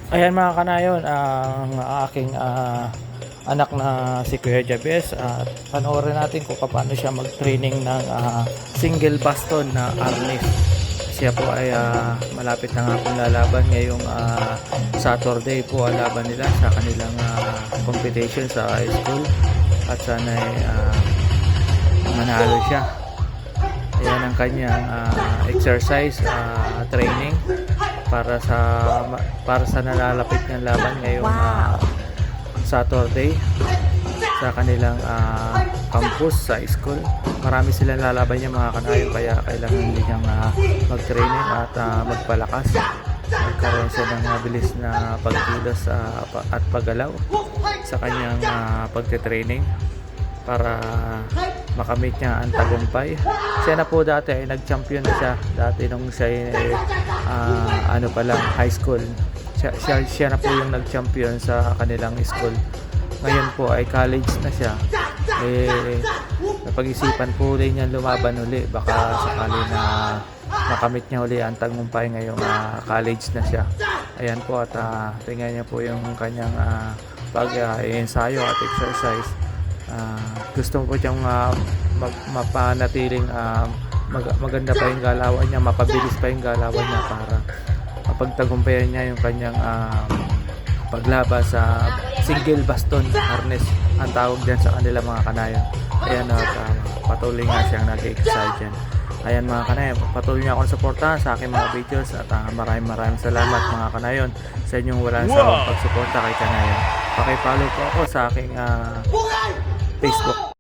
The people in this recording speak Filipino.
Ayan mga kanayon, ang aking anak na si Kuya Jabez, at panoorin natin kung paano siya mag-training ng single baston na arnis. Siya po ay malapit na nga pong lalaban ngayong Saturday po ang laban nila sa kanilang competition sa high school, at sana ay manalo siya. Ayan ang kanyang exercise training para sa nalalapit niyang laban ngayong Saturday sa kanilang campus sa school. Marami silang lalaban niya mga kanayo, kaya kailangan niyang mag-training at magpalakas. Magkaroon siya ng mabilis na pagkilos at paggalaw sa kanyang pagte-training para makamit niya ang tagumpay. Siya na po dati ay nag-champion na siya dati nung siya ay ano pa lang, high school. Siya na po yung nag-champion sa kanilang school. Ngayon po ay college na siya. Napag-isipan po ulit niya lumaban uli, baka sakali na makamit niya uli ang tagumpay ngayong college na siya. Ayan po, at tingnan niya po yung kanyang pag-ensayo at exercise. Gusto po siyang mapanatiling maganda pa yung galawan niya, mapabilis pa yung galawan niya para mapagtagumpayan niya yung kanyang paglaba sa single baston harness, ang tawag din sa kanila mga kanayon. Ayan, at patuloy nga siyang nag-excite dyan. Ayan mga kanayon, patuloy niya akong suportahan sa aking mga videos, at maraming salamat mga kanayon sa inyong walang sawang pagsuporta kay kanayon. Pakipollow po ako sa aking Facebook.